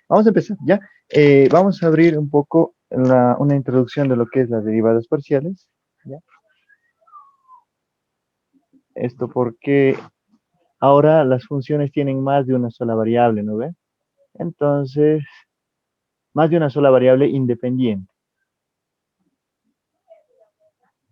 Vamos a empezar, ¿ya? Vamos a abrir un poco una introducción de lo que es las derivadas parciales, ¿ya? Esto porque ahora las funciones tienen más de una sola variable, ¿no ve? Entonces, más de una sola variable independiente.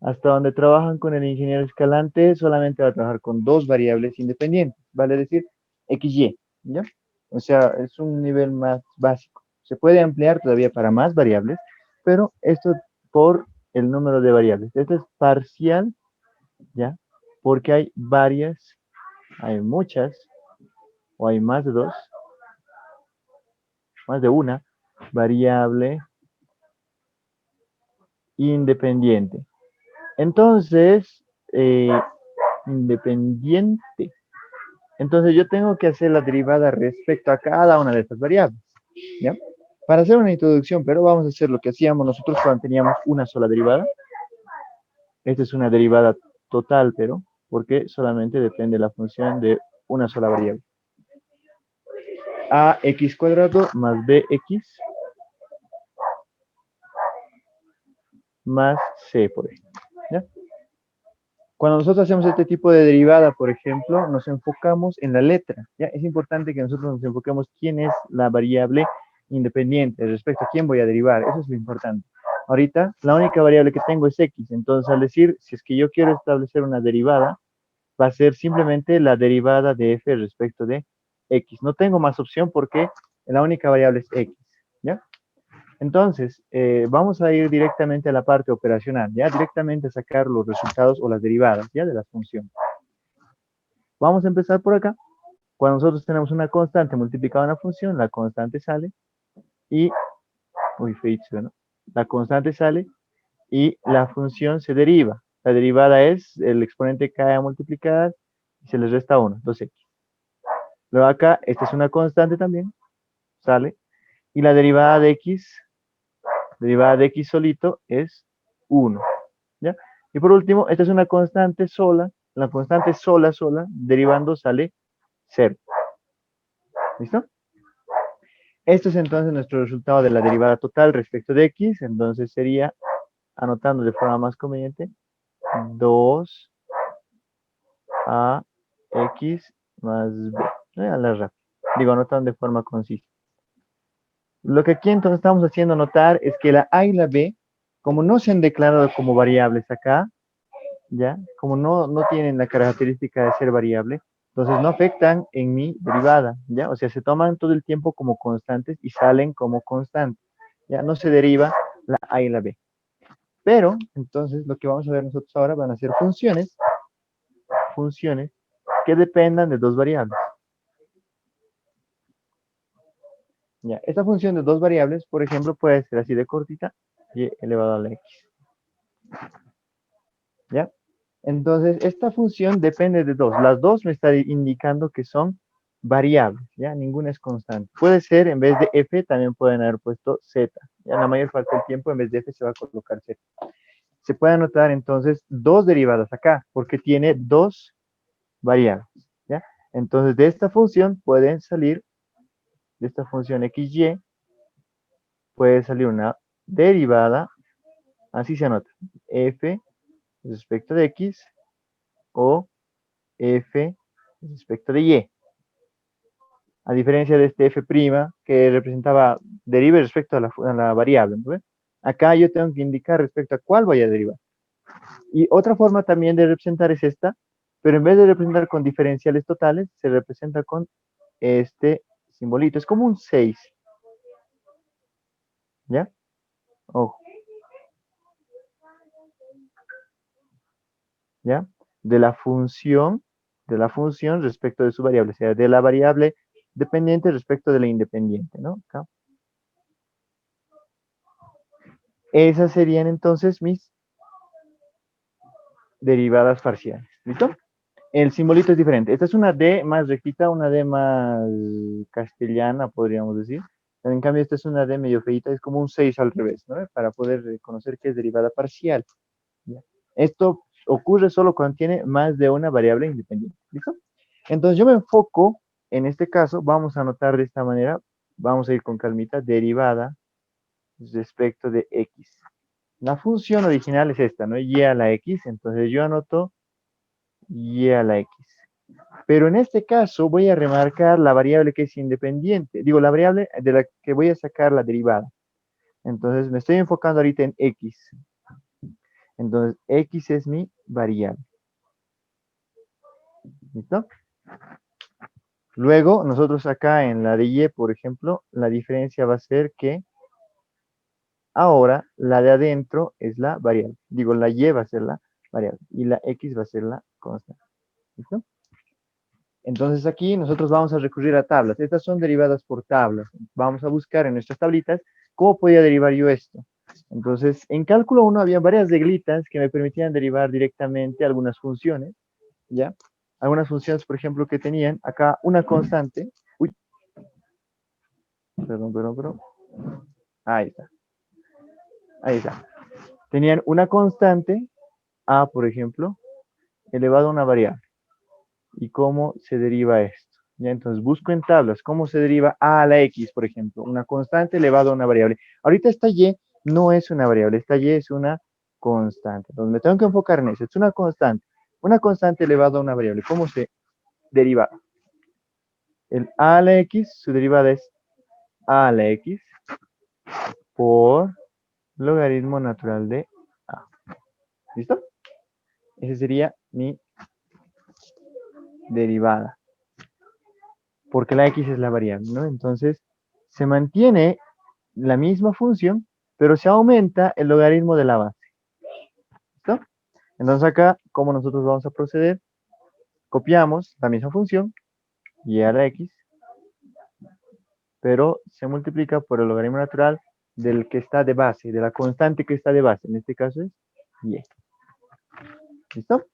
Hasta donde trabajan con el ingeniero Escalante, solamente va a trabajar con dos variables independientes, vale decir, XY, ¿ya? O sea, es un nivel más básico. Se puede ampliar todavía para más variables, pero esto por el número de variables. Esto es parcial, ¿ya? Porque hay varias, hay muchas, o hay más de dos, más de una variable independiente. Entonces, independiente. Entonces yo tengo que hacer la derivada respecto a cada una de estas variables, ¿ya? Para hacer una introducción, pero vamos a hacer lo que hacíamos nosotros cuando teníamos una sola derivada. Esta es una derivada total, pero porque solamente depende de la función de una sola variable. Ax cuadrado más bx más c, por ejemplo, ¿ya? Cuando nosotros hacemos este tipo de derivada, por ejemplo, nos enfocamos en la letra, ¿ya? Es importante que nosotros nos enfoquemos quién es la variable independiente respecto a quién voy a derivar. Eso es lo importante. Ahorita, la única variable que tengo es x. Entonces, al decir, si es que yo quiero establecer una derivada, va a ser simplemente la derivada de f respecto de x. No tengo más opción porque la única variable es x, ¿ya? Entonces, vamos a ir directamente a la parte operacional, ya directamente a sacar los resultados o las derivadas, ya de las funciones. Vamos a empezar por acá. Cuando nosotros tenemos una constante multiplicada a una función, la constante sale y, uy, feito, ¿no? La constante sale y la función se deriva. La derivada es, el exponente cae a multiplicar y se les resta 1, 2x. Luego acá, esta es una constante también, sale, y la derivada de x solito es 1, ¿ya? Y por último, esta es una constante sola, la constante sola, derivando sale 0. ¿Listo? Esto es entonces nuestro resultado de la derivada total respecto de x, entonces sería, anotando de forma más conveniente, 2 a x más b. A la rápida. Digo, anotando de forma concisa. Lo que aquí entonces estamos haciendo notar es que la a y la b, como no se han declarado como variables acá, ¿ya? Como no tienen la característica de ser variable, entonces no afectan en mi derivada, ¿ya? O sea, se toman todo el tiempo como constantes y salen como constantes, ¿ya? No se deriva la a y la b. Pero, entonces, lo que vamos a ver nosotros ahora van a ser funciones que dependan de dos variables. ¿Ya? Esta función de dos variables, por ejemplo, puede ser así de cortita, y elevado a la x. ¿Ya? Entonces, esta función depende de dos. Las dos me están indicando que son variables, ¿ya? Ninguna es constante. Puede ser, en vez de f, también pueden haber puesto z. Ya la mayor parte del tiempo, en vez de f, se va a colocar z. Se puede anotar, entonces, dos derivadas acá, porque tiene dos variables, ¿ya? Entonces, de esta función pueden salir, de esta función xy, puede salir una derivada, así se anota, f respecto de x o f respecto de y. A diferencia de este f' que representaba derive respecto a la variable, ¿no? Acá yo tengo que indicar respecto a cuál voy a derivar. Y otra forma también de representar es esta, pero en vez de representar con diferenciales totales, se representa con este simbolito. Es como un 6. ¿Ya? Ojo. ¿Ya? De la función respecto de su variable, o sea, de la variable dependiente respecto de la independiente, ¿no? Acá. Esas serían entonces mis derivadas parciales. ¿Listo? El simbolito es diferente. Esta es una D más rectita, una D más castellana, podríamos decir. En cambio, esta es una D medio feita, es como un 6 al revés, ¿no? Para poder reconocer que es derivada parcial. ¿Ya? Esto ocurre solo cuando tiene más de una variable independiente. ¿Listo? Entonces yo me enfoco, en este caso, vamos a anotar de esta manera, Vamos a ir con calmita. Derivada respecto de x. La función original es esta, ¿no? Y a la x. Entonces yo anoto y a la x. Pero en este caso voy a remarcar la variable que es independiente. Digo, la variable de la que voy a sacar la derivada. Entonces me estoy enfocando ahorita en x. Entonces x es mi variable. ¿Listo? Luego, nosotros acá en la de y, por ejemplo, la diferencia va a ser que ahora la de adentro es la variable. Digo, la y va a ser la variable y la x va a ser la constante. ¿Listo? Entonces aquí nosotros vamos a recurrir a tablas. Estas son derivadas por tablas. Vamos a buscar en nuestras tablitas cómo podía derivar yo esto. Entonces, en cálculo 1 había varias reglitas que me permitían derivar directamente algunas funciones, ¿ya? Algunas funciones, por ejemplo, que tenían acá una constante. Uy, perdón. Ahí está. Ahí está. Tenían una constante, a, por ejemplo, elevado a una variable. ¿Y cómo se deriva esto? Ya, entonces busco en tablas cómo se deriva a la x, por ejemplo, una constante elevado a una variable. Ahorita esta y no es una variable, esta y es una constante. Entonces me tengo que enfocar en eso. Es una constante elevado a una variable. ¿Cómo se deriva? El a la x, su derivada es a la x por logaritmo natural de a. ¿Listo? Esa sería mi derivada. Porque la x es la variable, ¿no? Entonces, se mantiene la misma función, pero se aumenta el logaritmo de la base. ¿Listo? Entonces acá, ¿cómo nosotros vamos a proceder? Copiamos la misma función, y a la x, pero se multiplica por el logaritmo natural del que está de base, de la constante que está de base. En este caso es y. ¿Listo?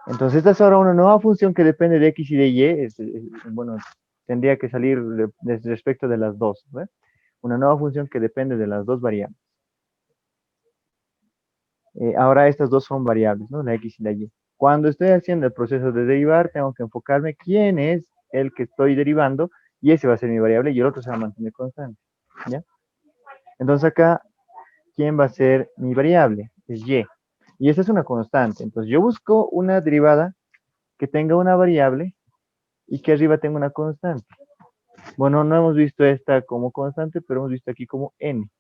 Entonces esta es ahora una nueva función que depende de x y de y. Bueno, tendría que salir respecto de las dos. ¿Ve? Una nueva función que depende de las dos variables. Ahora estas dos son variables, ¿no? La x y la y. Cuando estoy haciendo el proceso de derivar, tengo que enfocarme quién es el que estoy derivando y ese va a ser mi variable y el otro se va a mantener constante. ¿Ya? Entonces acá, ¿quién va a ser mi variable? Es y. Y esta es una constante. Entonces yo busco una derivada que tenga una variable y que arriba tenga una constante. Bueno, no hemos visto esta como constante, pero hemos visto aquí como n.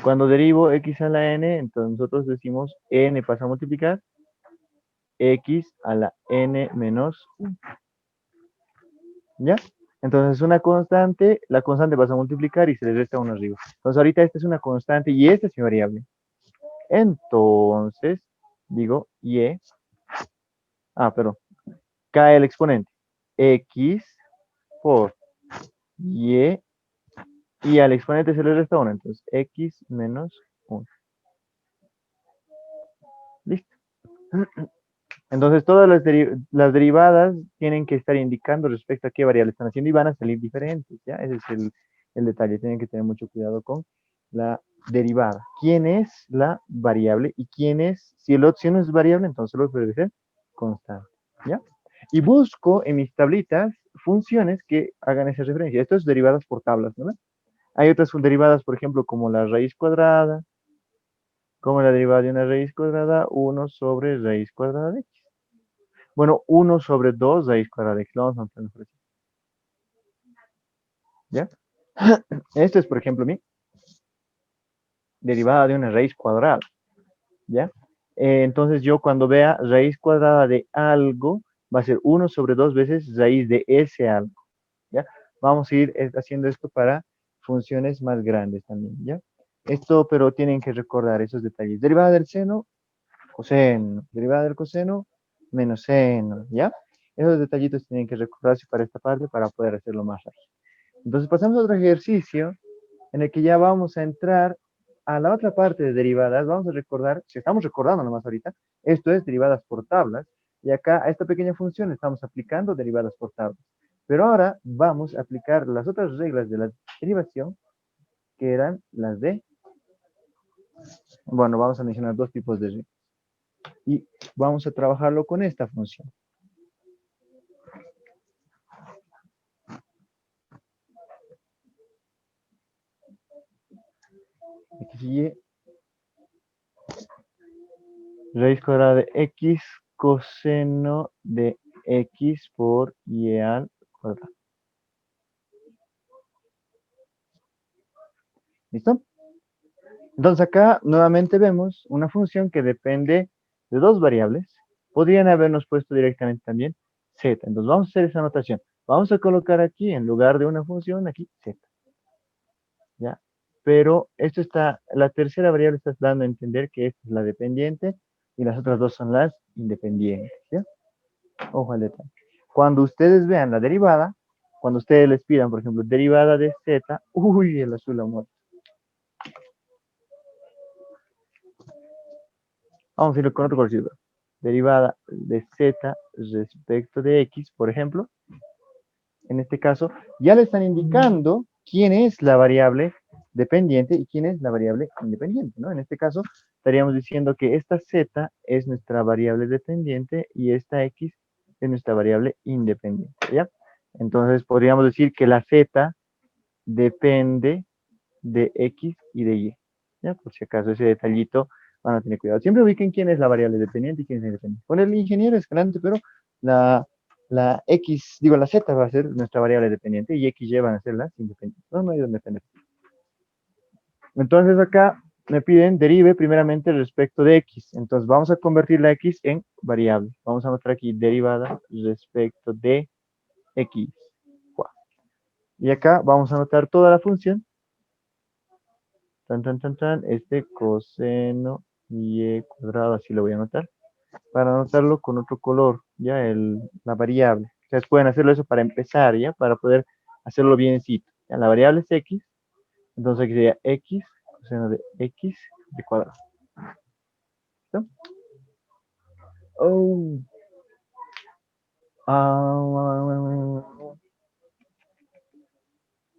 Cuando derivo x a la n, entonces nosotros decimos n pasa a multiplicar x a la n menos 1. ¿Ya? Entonces una constante, la constante pasa a multiplicar y se le resta 1 arriba. Entonces ahorita esta es una constante y esta es mi variable. Entonces, digo y, perdón, cae el exponente. X por y al exponente se le resta 1. Entonces x menos 1. Listo. Entonces, todas las derivadas tienen que estar indicando respecto a qué variable están haciendo y van a salir diferentes, ¿ya? Ese es el detalle. Tienen que tener mucho cuidado con la derivada. ¿Quién es la variable y quién es, si el otro no es variable, entonces lo puede ser constante, ¿ya? Y busco en mis tablitas funciones que hagan esa referencia. Esto es derivadas por tablas, ¿no? Hay otras derivadas, por ejemplo, como la raíz cuadrada, como la derivada de una raíz cuadrada, 1 sobre raíz cuadrada de x. Bueno, 1 sobre 2 raíz cuadrada de x. Lo vamos a mantener por aquí. ¿Ya? Esto es, por ejemplo, mi derivada de una raíz cuadrada. ¿Ya? Entonces yo cuando vea raíz cuadrada de algo, va a ser 1 sobre 2 veces raíz de ese algo. ¿Ya? Vamos a ir haciendo esto para funciones más grandes también. ¿Ya? Esto, pero tienen que recordar esos detalles. Derivada del seno, coseno. Derivada del coseno, menos seno. ¿Ya? Esos detallitos tienen que recordarse para esta parte para poder hacerlo más rápido. Entonces pasamos a otro ejercicio en el que ya vamos a entrar a la otra parte de derivadas. Vamos a recordar, si estamos recordando nomás ahorita, esto es derivadas por tablas. Y acá a esta pequeña función estamos aplicando derivadas por tablas. Pero ahora vamos a aplicar las otras reglas de la derivación, que eran las de, bueno, vamos a mencionar dos tipos de reglas. Y vamos a trabajarlo con esta función. X y Y, raíz cuadrada de X coseno de X por Y al cuadrado. ¿Listo? Entonces acá nuevamente vemos una función que depende de dos variables. Podrían habernos puesto directamente también z. Entonces vamos a hacer esa anotación. Vamos a colocar aquí, en lugar de una función, aquí z. ¿Ya? Pero esto está, la tercera variable está dando a entender que esta es la dependiente y las otras dos son las independientes. ¿Ya? Ojo al detalle. Cuando ustedes vean la derivada, cuando ustedes les pidan, por ejemplo, derivada de z, uy, el azul amor. Vamos a ir con otro colorcito. Derivada de z respecto de x, por ejemplo. En este caso, ya le están indicando quién es la variable dependiente y quién es la variable independiente, ¿no? En este caso, estaríamos diciendo que esta z es nuestra variable dependiente y esta x es nuestra variable independiente, ¿ya? Entonces, podríamos decir que la z depende de x y de y, ¿ya? Por si acaso ese detallito van a tener cuidado. Siempre ubiquen quién es la variable dependiente y quién es independiente. Con el ingeniero es grande, pero la x, digo, la z va a ser nuestra variable dependiente y x y van a ser las independientes. No hay donde depender. Entonces acá me piden derive primeramente respecto de x. Entonces vamos a convertir la x en variable. Vamos a anotar aquí derivada respecto de x. Y acá vamos a anotar toda la función. Este coseno y cuadrado, así lo voy a anotar. Para anotarlo con otro color, ya la variable. Ustedes pueden hacerlo eso para empezar, ya, para poder hacerlo biencito. Ya, la variable es x, entonces aquí sería x, coseno de x de cuadrado. ¿Listo? Oh.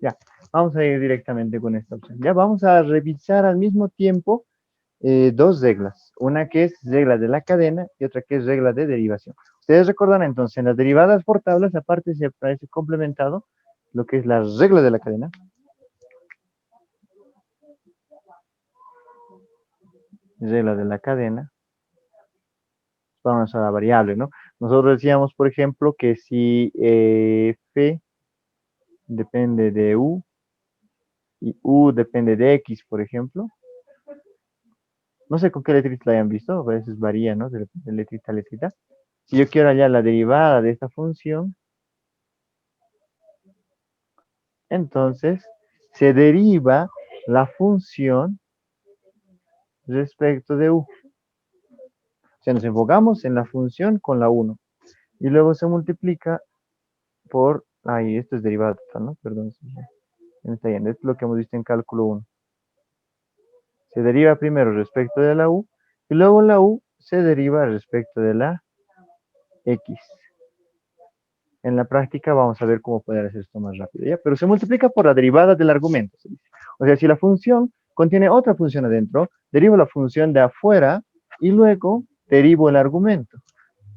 Ya, vamos a ir directamente con esta opción. Ya vamos a revisar al mismo tiempo dos reglas, una que es regla de la cadena y otra que es regla de derivación. Ustedes recordan entonces, en las derivadas por tablas, aparte se aparece complementado lo que es la regla de la cadena. Regla de la cadena. Vamos a la variable, ¿no? Nosotros decíamos, por ejemplo, que si F depende de U y U depende de X, por ejemplo. No sé con qué letrita la hayan visto, a veces varía, ¿no? De letrita a letrita. Si yo quiero hallar la derivada de esta función, entonces se deriva la función respecto de U. O sea, nos enfocamos en la función con la 1. Y luego se multiplica por... Ahí, esto es derivada total, ¿no? Perdón. No está bien, esto es lo que hemos visto en cálculo 1. Se deriva primero respecto de la U y luego la U se deriva respecto de la X. En la práctica vamos a ver cómo poder hacer esto más rápido, ¿ya? Pero se multiplica por la derivada del argumento, se dice. O sea, si la función contiene otra función adentro, derivo la función de afuera y luego derivo el argumento,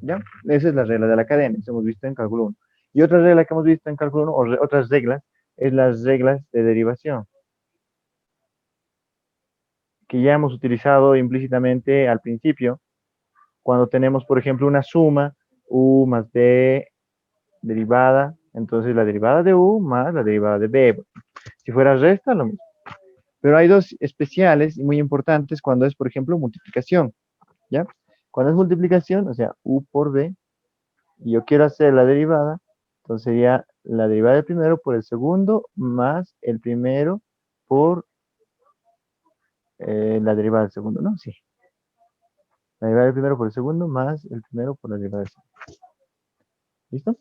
¿ya? Esa es la regla de la cadena, eso hemos visto en cálculo 1. Y otra regla que hemos visto en cálculo 1, o otras reglas, es las reglas de derivación, que ya hemos utilizado implícitamente al principio, cuando tenemos, por ejemplo, una suma, u más b derivada, entonces la derivada de u más la derivada de b. Si fuera resta, lo mismo. Pero hay dos especiales y muy importantes cuando es, por ejemplo, multiplicación, ¿ya? Cuando es multiplicación, o sea, u por b, y yo quiero hacer la derivada, entonces sería la derivada del primero por el segundo más el primero por la derivada del segundo, ¿no? Sí. La derivada del primero por el segundo más el primero por la derivada del segundo. ¿Listo?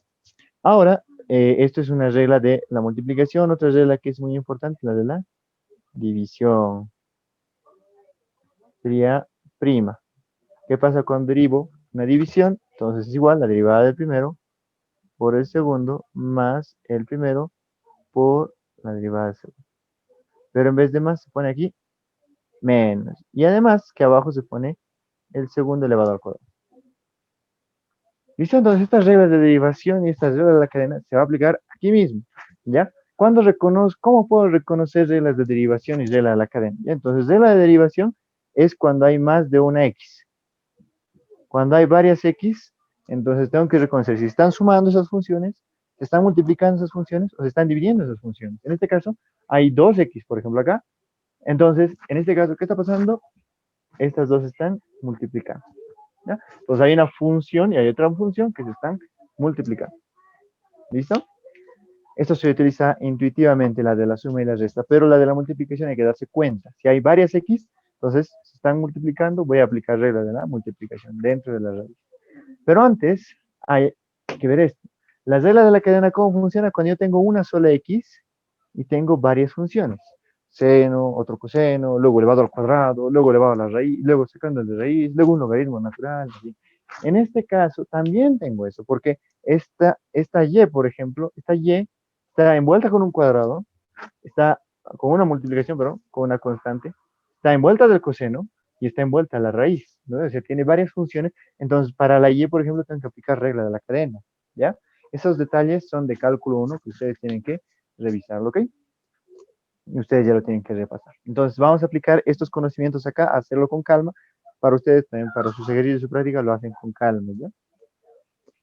Ahora, esto es una regla de la multiplicación. Otra regla que es muy importante, la de la división. Sería prima. ¿Qué pasa cuando derivo una división? Entonces es igual la derivada del primero por el segundo más el primero por la derivada del segundo. Pero en vez de más se pone aquí menos. Y además que abajo se pone el segundo elevado al cuadrado. ¿Listo? Entonces estas reglas de derivación y estas reglas de la cadena se va a aplicar aquí mismo, ¿ya? ¿Cómo puedo reconocer reglas de derivación y regla de la cadena? ¿Ya? Entonces, regla de derivación es cuando hay más de una X. Cuando hay varias X, entonces tengo que reconocer si están sumando esas funciones, se están multiplicando esas funciones o se están dividiendo esas funciones. En este caso, hay dos X, por ejemplo, acá. Entonces, en este caso, ¿qué está pasando? Estas dos están multiplicando. ¿Ya? Pues hay una función y hay otra función que se están multiplicando. ¿Listo? Esto se utiliza intuitivamente, la de la suma y la resta, pero la de la multiplicación hay que darse cuenta. Si hay varias X, entonces se están multiplicando, voy a aplicar regla de la multiplicación dentro de la raíz. Pero antes hay que ver esto. La regla de la cadena, ¿cómo funciona? Cuando yo tengo una sola X y tengo varias funciones. Seno, otro coseno, luego elevado al cuadrado, luego elevado a la raíz, luego sacando el de raíz, luego un logaritmo natural. Así. En este caso también tengo eso, porque esta Y, por ejemplo, esta Y está envuelta con un cuadrado, está con una multiplicación, pero con una constante, está envuelta del coseno y está envuelta a la raíz, ¿no? O sea, tiene varias funciones. Entonces, para la Y, por ejemplo, tengo que aplicar regla de la cadena, ¿ya? Esos detalles son de cálculo 1 que ustedes tienen que revisarlo, ¿ok? Y ustedes ya lo tienen que repasar. Entonces, vamos a aplicar estos conocimientos acá, hacerlo con calma. Para ustedes también, para sus ejercicios y su práctica, lo hacen con calma, ¿ya?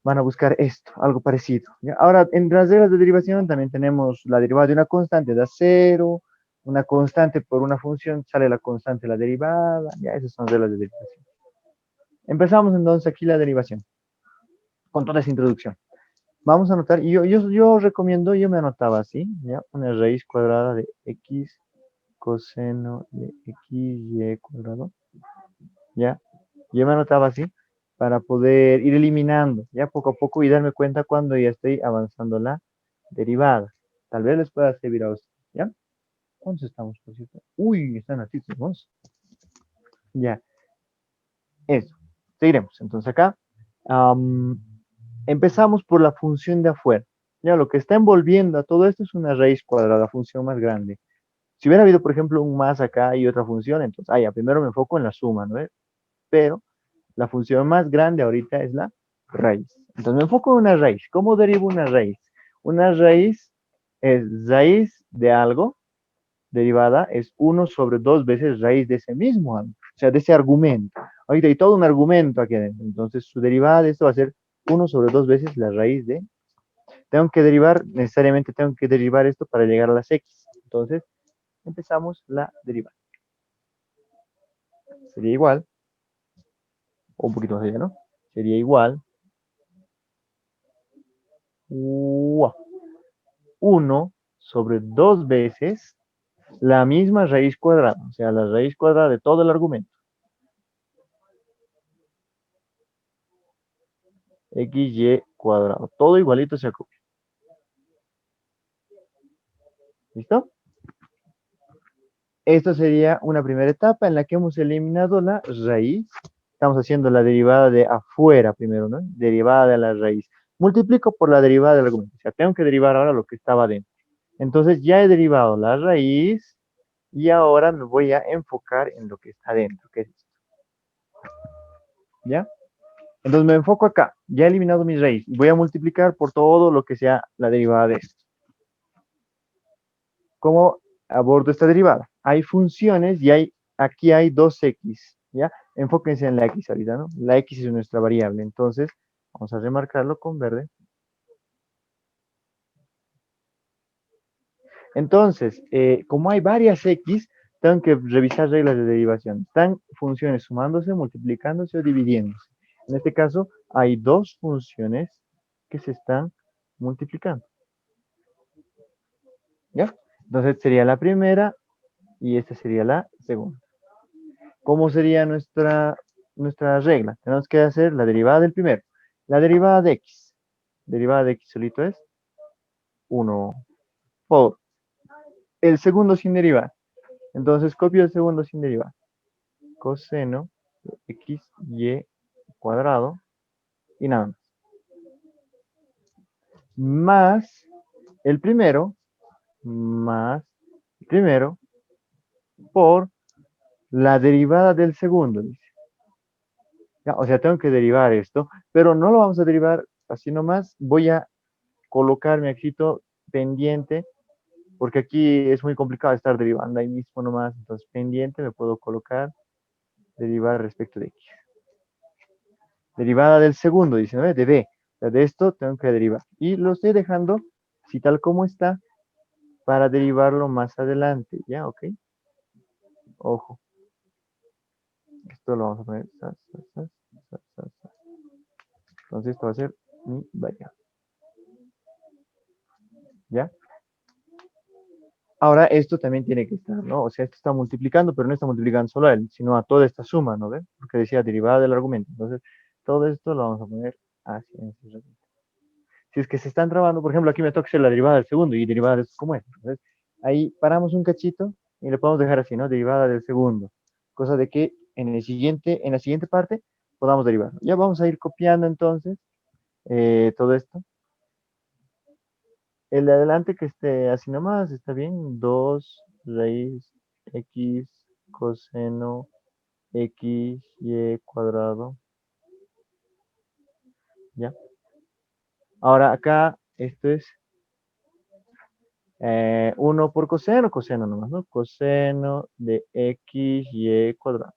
Van a buscar esto, algo parecido. ¿Ya? Ahora, en las reglas de derivación también tenemos la derivada de una constante da cero, una constante por una función, sale la constante la derivada, ya esas son reglas de derivación. Empezamos entonces aquí la derivación, con toda esa introducción. Vamos a anotar, y yo recomiendo, yo me anotaba así, ¿ya? Una raíz cuadrada de x coseno de xy cuadrado, ¿ya? Yo me anotaba así para poder ir eliminando ya poco a poco y darme cuenta cuando ya estoy avanzando la derivada. Tal vez les pueda servir a ustedes, ¿ya? ¿Cuántos estamos, por cierto? Uy, están así, vamos. Ya, eso. Seguiremos. Entonces acá empezamos por la función de afuera. Ya, lo que está envolviendo a todo esto es una raíz cuadrada, función más grande. Si hubiera habido, por ejemplo, un más acá y otra función, entonces, ya primero me enfoco en la suma, ¿no? Pero la función más grande ahorita es la raíz. Entonces me enfoco en una raíz. ¿Cómo derivo una raíz? Una raíz es raíz de algo, derivada es 1 sobre 2 veces raíz de ese mismo algo, o sea, de ese argumento. Ahorita hay todo un argumento aquí adentro. Entonces su derivada de esto va a ser 1 sobre 2 veces la raíz de... Tengo que derivar, necesariamente tengo que derivar esto para llegar a las x. Entonces, empezamos la derivada. Sería igual, o un poquito más allá, ¿no? Sería igual 1 sobre 2 veces la misma raíz cuadrada, o sea, la raíz cuadrada de todo el argumento. XY cuadrado, todo igualito se acopia. ¿Listo? Esta sería una primera etapa en la que hemos eliminado la raíz. Estamos haciendo la derivada de afuera primero, ¿no? Derivada de la raíz. Multiplico por la derivada del argumento. O sea, tengo que derivar ahora lo que estaba dentro. Entonces ya he derivado la raíz y ahora me voy a enfocar en lo que está dentro, que es esto. ¿Ya? Entonces me enfoco acá. Ya he eliminado mi raíz. Voy a multiplicar por todo lo que sea la derivada de esto. ¿Cómo abordo esta derivada? Hay funciones y aquí hay dos x, ¿ya? Enfóquense en la x ahorita, ¿no? La x es nuestra variable, entonces vamos a remarcarlo con verde. Entonces, como hay varias x, tengo que revisar reglas de derivación. Están funciones sumándose, multiplicándose o dividiéndose. En este caso, hay dos funciones que se están multiplicando. ¿Ya? Entonces sería la primera y esta sería la segunda. ¿Cómo sería nuestra regla? Tenemos que hacer la derivada del primero. La derivada de x. Derivada de x solito es 1 por el segundo sin derivar. Entonces copio el segundo sin derivar. Coseno de x, y cuadrado y nada más. Más el primero, más el primero por la derivada del segundo, dice. Ya, o sea, tengo que derivar esto, pero no lo vamos a derivar así nomás. Voy a colocar mi axito pendiente porque aquí es muy complicado estar derivando ahí mismo nomás, entonces pendiente me puedo colocar derivar respecto de x. Derivada del segundo, dice, ¿no? De b. O sea, de esto tengo que derivar. Y lo estoy dejando así tal como está para derivarlo más adelante, ¿ya? ¿Ok? Ojo. Esto lo vamos a poner. Entonces esto va a ser mi variable. ¿Ya? Ahora esto también tiene que estar, ¿no? O sea, esto está multiplicando, pero no está multiplicando solo a él, sino a toda esta suma, ¿no ven? Porque decía derivada del argumento. Entonces, todo esto lo vamos a poner así en este argumento. Si es que se están trabando, por ejemplo, aquí me toca hacer la derivada del segundo y derivada de esto como es. Entonces, ahí paramos un cachito y le podemos dejar así, ¿no? Derivada del segundo. Cosa de que en la siguiente parte podamos derivar. Ya vamos a ir copiando entonces todo esto. El de adelante que esté así nomás, está bien. 2 raíz x coseno x y cuadrado. ¿Ya? Ahora acá, esto es 1 por coseno, coseno nomás, ¿no? Coseno de x y cuadrado.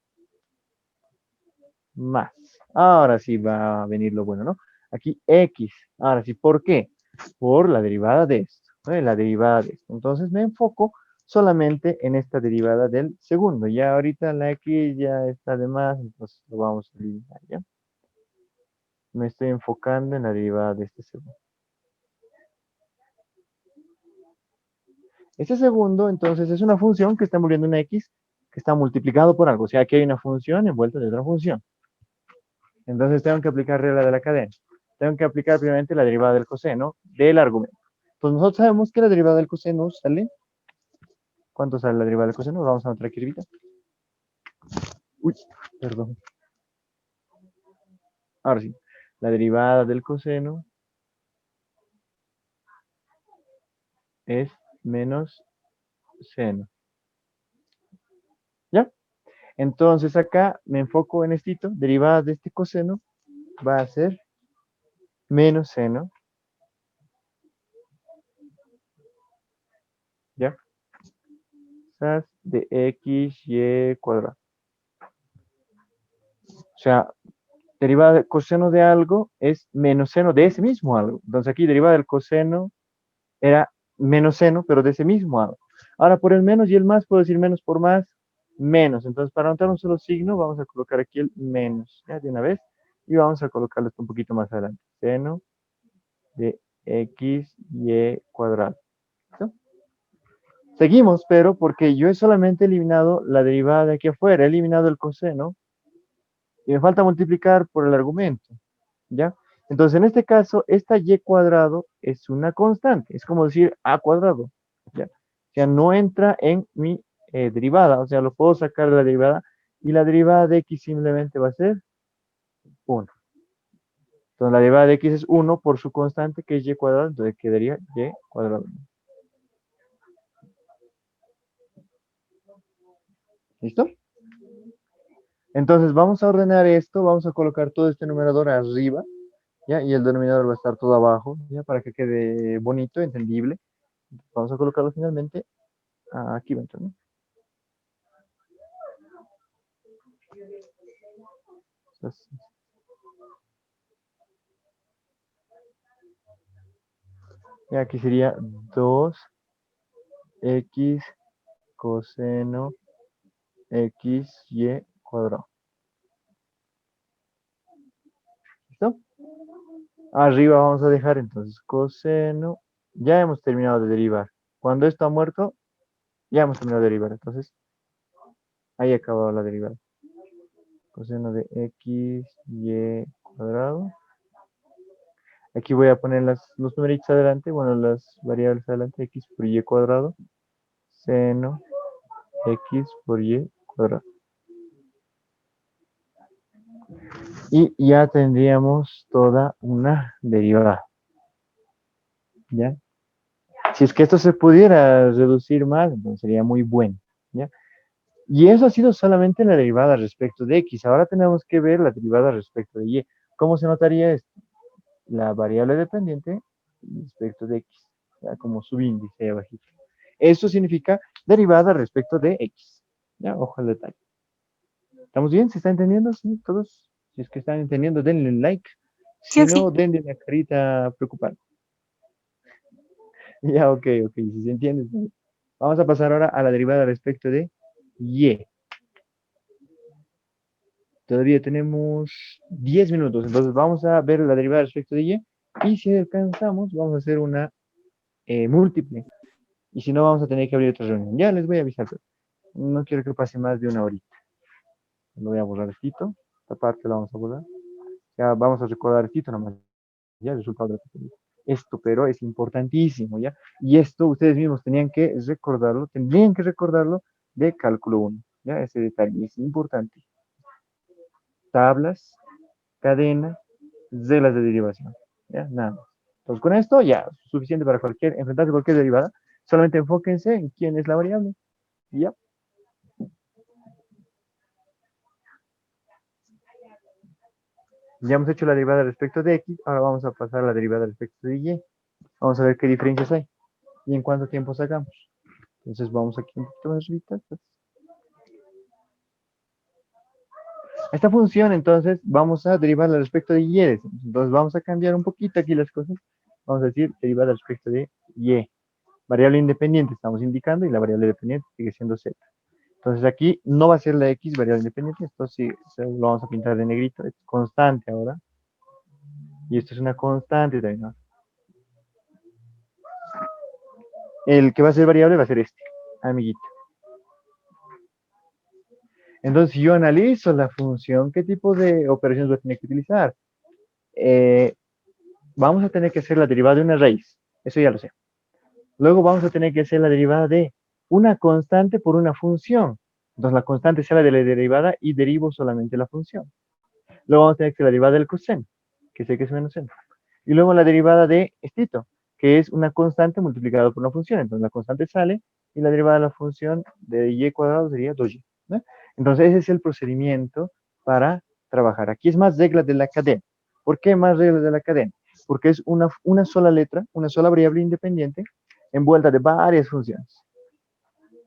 Más. Ahora sí va a venir lo bueno, ¿no? Aquí x. Ahora sí, ¿por qué? Por la derivada de esto, ¿no? La derivada de esto. Entonces me enfoco solamente en esta derivada del segundo. Ya ahorita la x ya está de más, entonces lo vamos a eliminar, ¿ya? Me estoy enfocando en la derivada de este segundo. Este segundo, entonces, es una función que está envolviendo una x que está multiplicado por algo. O sea, aquí hay una función envuelta de otra función. Entonces tengo que aplicar regla de la cadena. Tengo que aplicar primeramente la derivada del coseno del argumento. Entonces nosotros sabemos que la derivada del coseno sale. ¿Cuánto sale la derivada del coseno? Vamos a otra escribita. Uy, perdón. Ahora sí. La derivada del coseno es menos seno. ¿Ya? Entonces acá me enfoco en esto. Derivada de este coseno va a ser menos seno. ¿Ya? De x y cuadrado. O sea, derivada del coseno de algo es menos seno de ese mismo algo. Entonces aquí derivada del coseno era menos seno, pero de ese mismo algo. Ahora por el menos y el más puedo decir menos por más, menos. Entonces para anotar un solo signo vamos a colocar aquí el menos, ¿ya? De una vez. Y vamos a colocarlo esto un poquito más adelante. Seno de x y cuadrado. ¿Listo? Seguimos, pero porque yo he solamente eliminado la derivada de aquí afuera, he eliminado el coseno y me falta multiplicar por el argumento, ¿ya? Entonces, en este caso, esta y cuadrado es una constante, es como decir a cuadrado, ¿ya? O sea, no entra en mi derivada, o sea, lo puedo sacar de la derivada y la derivada de x simplemente va a ser 1. Entonces, la derivada de x es 1 por su constante que es y cuadrado, entonces quedaría y cuadrado. ¿Listo? Entonces, vamos a ordenar esto, vamos a colocar todo este numerador arriba, ¿ya? Y el denominador va a estar todo abajo, ¿ya? Para que quede bonito, entendible. Vamos a colocarlo finalmente aquí dentro, ¿no? Entonces, y aquí sería 2x coseno x y cuadrado. ¿Listo? Arriba vamos a dejar entonces coseno. Ya hemos terminado de derivar. Cuando esto ha muerto, ya hemos terminado de derivar. Entonces, ahí ha acabado la derivada. Coseno de x y cuadrado. Aquí voy a poner los numeritos adelante, bueno, las variables adelante, x por y cuadrado, seno x por y cuadrado. Y ya tendríamos toda una derivada. ¿Ya? Si es que esto se pudiera reducir más, entonces sería muy bueno. ¿Ya? Y eso ha sido solamente la derivada respecto de x. Ahora tenemos que ver la derivada respecto de y. ¿Cómo se notaría esto? La variable dependiente respecto de x. O sea, como subíndice abajito. Eso significa derivada respecto de x. ¿Ya? Ojo al detalle. ¿Estamos bien? ¿Se está entendiendo? ¿Sí? ¿Todos? Si es que están entendiendo, denle un like. Sí, Si sí. no, denle la carita preocupada. Ya, ok, si se entiende. ¿Sí? Vamos a pasar ahora a la derivada respecto de y. Todavía tenemos 10 minutos, entonces vamos a ver la derivada respecto de y. Y si alcanzamos, vamos a hacer una múltiple. Y si no, vamos a tener que abrir otra reunión. Ya les voy a avisar, pero no quiero que pase más de una horita. Lo voy a borrar esto. Esta parte la vamos a borrar. Ya vamos a recordar esto nomás. Ya el resultado de la película. Esto, pero es importantísimo, ¿ya? Y esto ustedes mismos tendrían que recordarlo de cálculo 1, ¿ya? Ese detalle es importante. Tablas, cadena, reglas de derivación, ¿ya? Nada más. Entonces, con esto ya es suficiente para enfrentarse a cualquier derivada. Solamente enfóquense en quién es la variable. Y ya. Ya hemos hecho la derivada respecto de x, ahora vamos a pasar a la derivada respecto de y. Vamos a ver qué diferencias hay y en cuánto tiempo sacamos. Entonces vamos aquí un poquito más arriba. Esta función, entonces, vamos a derivarla respecto de y. Entonces vamos a cambiar un poquito aquí las cosas. Vamos a decir derivada respecto de y. Variable independiente estamos indicando y la variable dependiente sigue siendo z. Entonces aquí no va a ser la x variable independiente, esto sí lo vamos a pintar de negrito, es constante ahora. Y esto es una constante también, ¿no? El que va a ser variable va a ser este, amiguito. Entonces, si yo analizo la función, ¿qué tipo de operaciones voy a tener que utilizar? Vamos a tener que hacer la derivada de una raíz, eso ya lo sé. Luego vamos a tener que hacer la derivada de una constante por una función. Entonces, la constante sale de la derivada y derivo solamente la función. Luego vamos a tener que hacer la derivada del coseno, que sé que es menos seno. Y luego la derivada de estito, que es una constante multiplicada por una función. Entonces la constante sale y la derivada de la función de y cuadrado sería 2y. ¿No? Entonces ese es el procedimiento para trabajar. Aquí es más reglas de la cadena. ¿Por qué más reglas de la cadena? Porque es una sola letra, una sola variable independiente envuelta de varias funciones.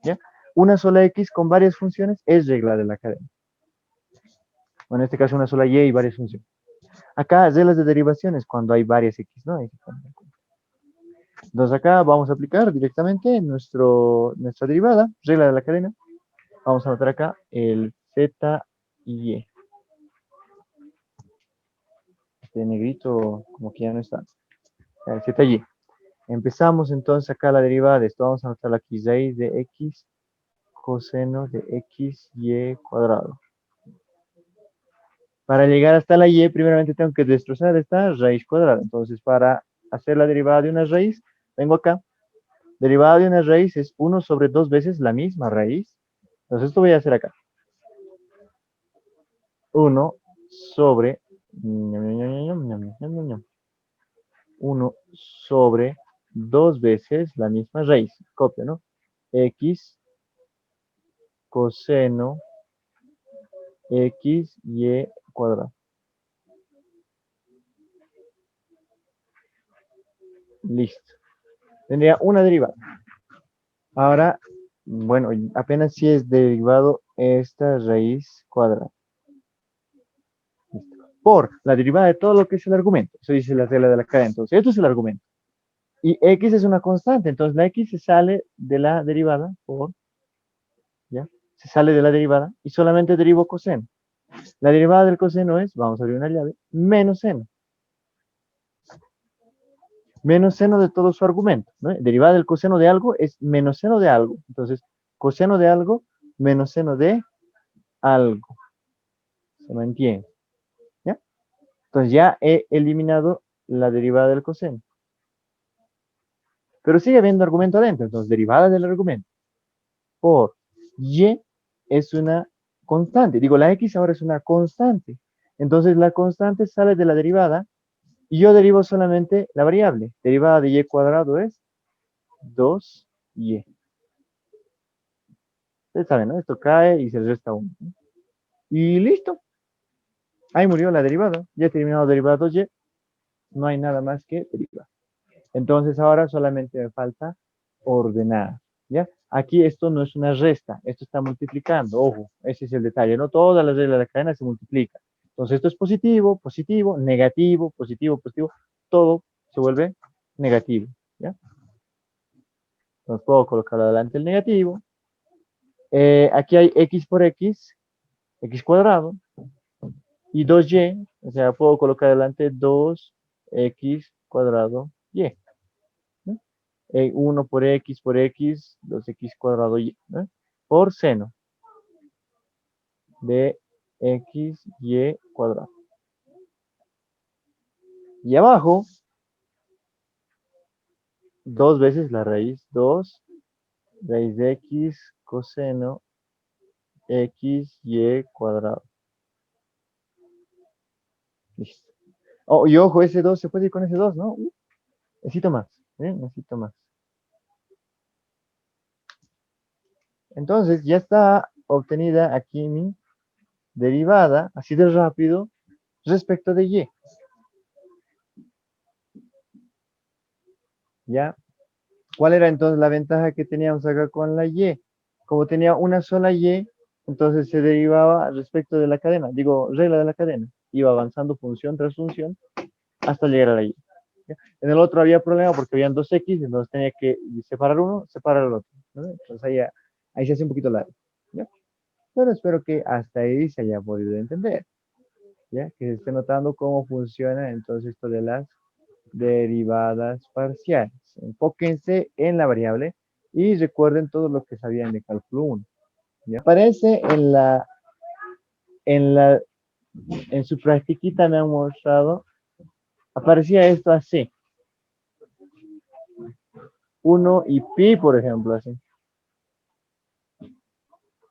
¿Ya? Una sola x con varias funciones es regla de la cadena. O en este caso una sola y varias funciones. Acá reglas de derivaciones cuando hay varias x, ¿no? Entonces acá vamos a aplicar directamente nuestra derivada, regla de la cadena. Vamos a anotar acá el z y y. Este negrito como que ya no está. El z y. Empezamos entonces acá la derivada de esto. Vamos a anotar aquí raíz de x coseno de x y cuadrado. Para llegar hasta la y, primeramente tengo que destrozar esta raíz cuadrada. Entonces, para hacer la derivada de una raíz, vengo acá. Derivada de una raíz es 1 sobre 2 veces la misma raíz. Entonces, esto voy a hacer acá. 1 sobre 1 sobre 2 veces la misma raíz. Copio, ¿no? X coseno x y cuadrado. Listo. Tendría una derivada. Ahora, bueno, apenas si es derivado esta raíz cuadrada. Listo. Por la derivada de todo lo que es el argumento. Eso dice la regla de la cadena. Entonces, esto es el argumento. Y x es una constante. Entonces, la x se sale de la derivada por, ¿ya? Se sale de la derivada y solamente derivo coseno. La derivada del coseno es, vamos a abrir una llave, menos seno. Menos seno de todo su argumento, ¿no? Derivada del coseno de algo es menos seno de algo. Entonces, coseno de algo menos seno de algo. ¿Se me entiende? ¿Ya? Entonces ya he eliminado la derivada del coseno. Pero sigue habiendo argumento adentro. Entonces, derivada del argumento por y es una constante. Digo, la x ahora es una constante. Entonces, la constante sale de la derivada y yo derivo solamente la variable. Derivada de y cuadrado es 2y. Ustedes saben, ¿no? Esto cae y se resta 1. Y listo. Ahí murió la derivada. Ya he terminado derivada 2y. No hay nada más que derivar. Entonces ahora solamente me falta ordenar. ¿Ya? Aquí esto no es una resta, esto está multiplicando, ojo, ese es el detalle, no todas las reglas de la cadena se multiplican. Entonces esto es positivo, positivo, negativo, positivo, positivo, todo se vuelve negativo, ¿ya? Entonces puedo colocar adelante el negativo. Aquí hay x por x cuadrado, y 2y, o sea, puedo colocar adelante 2x cuadrado y, ¿no? 1 por x, 2x cuadrado y, ¿no? Por seno de x, y cuadrado. Y abajo, 2 veces la raíz, 2 raíz de x coseno x, y cuadrado. Listo. Oh, y ojo, ese 2 se puede ir con ese 2, ¿no? Necesito más, necesito más. Entonces, ya está obtenida aquí mi derivada, así de rápido, respecto de y. ¿Ya? ¿Cuál era entonces la ventaja que teníamos acá con la y? Como tenía una sola y, entonces se derivaba respecto de la cadena, digo, regla de la cadena. Iba avanzando función tras función hasta llegar a la y. ¿Ya? En el otro había problema porque habían dos x, entonces tenía que separar uno, separar el otro, ¿no? Entonces ahí se hace un poquito largo. ¿Ya? Pero espero que hasta ahí se haya podido entender. ¿Ya? Que se esté notando cómo funciona entonces esto de las derivadas parciales. Enfóquense en la variable y recuerden todo lo que sabían de cálculo 1. ¿Ya? Aparece en la, en su practiquita me han mostrado, aparecía esto así. 1 y pi, por ejemplo, así.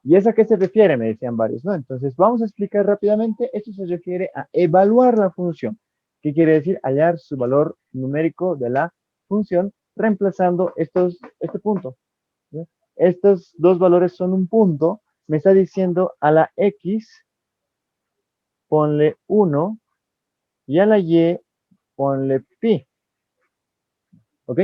¿Y eso a qué se refiere? Me decían varios, ¿no? Entonces, vamos a explicar rápidamente. Esto se refiere a evaluar la función. ¿Qué quiere decir? Hallar su valor numérico de la función reemplazando este punto. ¿Ya? Estos dos valores son un punto. Me está diciendo a la x ponle 1 y a la y ponle pi. ¿Ok?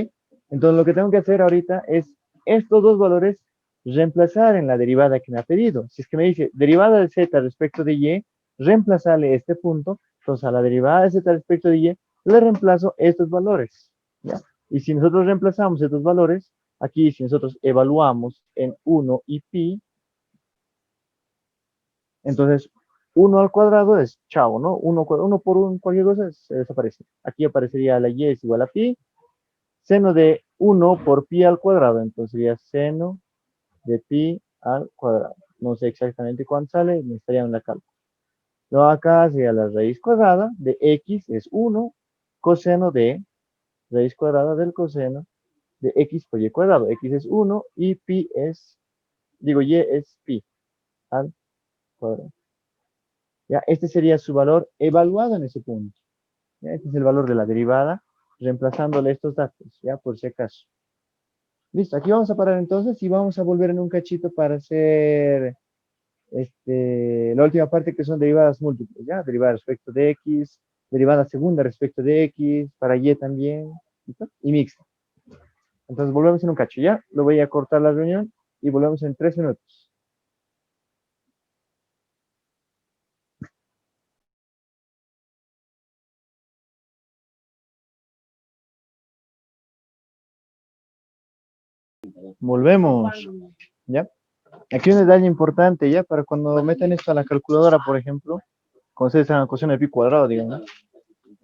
Entonces lo que tengo que hacer ahorita es estos dos valores reemplazar en la derivada que me ha pedido. Si es que me dice derivada de z respecto de y, reemplazarle este punto, entonces a la derivada de z respecto de y le reemplazo estos valores. ¿Ya? Y si nosotros reemplazamos estos valores, aquí si nosotros evaluamos en 1 y pi, entonces 1 al cuadrado es chao, ¿no? 1 por 1, cualquier cosa se desaparece. Aquí aparecería la y es igual a pi, seno de 1 por pi al cuadrado, entonces sería seno de pi al cuadrado. No sé exactamente cuánto sale, me estaría en la cálculo. Luego acá sería la raíz cuadrada de x es 1, coseno de raíz cuadrada del coseno de x por y cuadrado. X es 1 y pi es, digo, y es pi al cuadrado. ¿Ya? Este sería su valor evaluado en ese punto. ¿Ya? Este es el valor de la derivada, reemplazándole estos datos, ya por si acaso. Listo, aquí vamos a parar entonces y vamos a volver en un cachito para hacer la última parte que son derivadas múltiples, ¿ya? Derivada respecto de x, derivada segunda respecto de x, para y también, ¿listo? Y mixta. Entonces volvemos en un cacho, ¿ya? Lo voy a cortar la reunión y volvemos en 3 minutos. Volvemos, ¿ya? Aquí un detalle importante, ¿ya? Para cuando metan esto a la calculadora, por ejemplo, cuando ustedes hagan coseno de pi cuadrado, digamos, ¿no?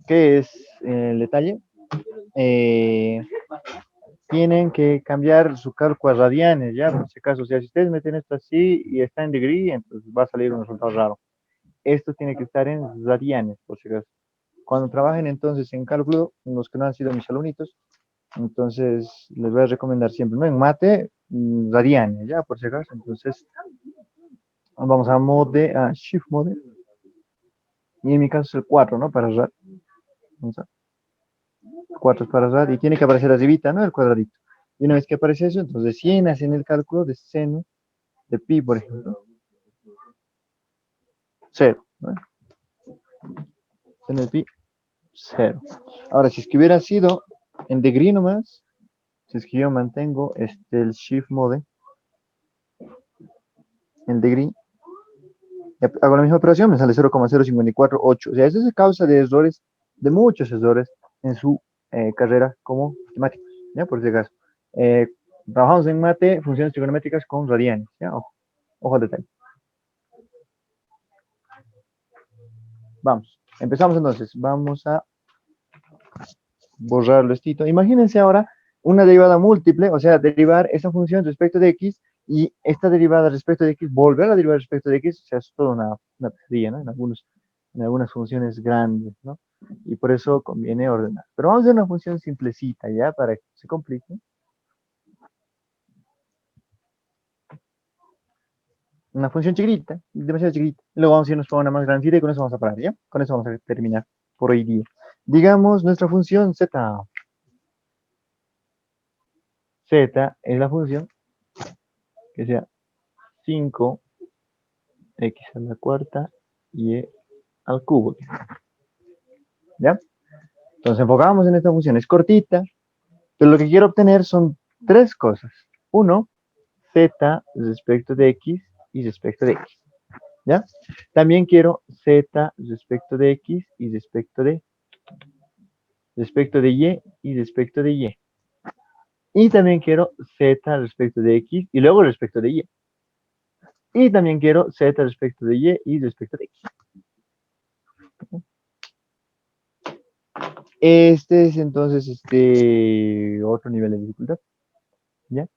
¿Qué es el detalle? Tienen que cambiar su cálculo a radianes, ¿ya? Por si acaso, o sea, si ustedes meten esto así y está en degree, entonces va a salir un resultado raro. Esto tiene que estar en radianes, por si acaso. Cuando trabajen entonces en cálculo, los que no han sido mis alumnitos, entonces les voy a recomendar siempre, ¿no? En mate, radianes, ¿ya? Por si acaso. Entonces, vamos a shift mode, y en mi caso es el 4, ¿no? Para rad. Vamos a 4 es para rad y tiene que aparecer arribita, ¿no? El cuadradito. Y una vez que aparece eso, entonces si hacen el cálculo de seno de pi, por ejemplo, 0, ¿no? Seno de pi, 0. Ahora, si es que hubiera sido en degree nomás, Si es que yo mantengo el shift mode, el degree, hago la misma operación, me sale 0,0548. O sea, eso es causa de errores, de muchos errores en su carrera como matemáticos, ¿ya? Por si acaso. Trabajamos en mate, funciones trigonométricas con radianes, ¿ya? Ojo al detalle. Vamos, empezamos entonces. Vamos a borrarlo estito. Imagínense ahora una derivada múltiple, o sea, derivar esa función respecto de x y esta derivada respecto de x, volver a derivar respecto de x, o sea, es toda una pesadilla, ¿no? En algunas funciones grandes, ¿no? Y por eso conviene ordenar. Pero vamos a hacer una función simplecita, ¿ya? Para que se complique. Una función chiquita, demasiado chiquita. Luego vamos a irnos para una más grandecita y con eso vamos a parar, ¿ya? Con eso vamos a terminar por hoy día. Digamos nuestra función z. Z es la función que sea 5x a la cuarta y al cubo. ¿Ya? Entonces enfocamos en esta función. Es cortita, pero lo que quiero obtener son tres cosas. Uno, z respecto de x y respecto de x. ¿Ya? También quiero z respecto de x y respecto de y respecto de y. Y también quiero z respecto de x y luego respecto de y. Y también quiero z respecto de y respecto de x. Este es entonces otro nivel de dificultad. ¿Ya?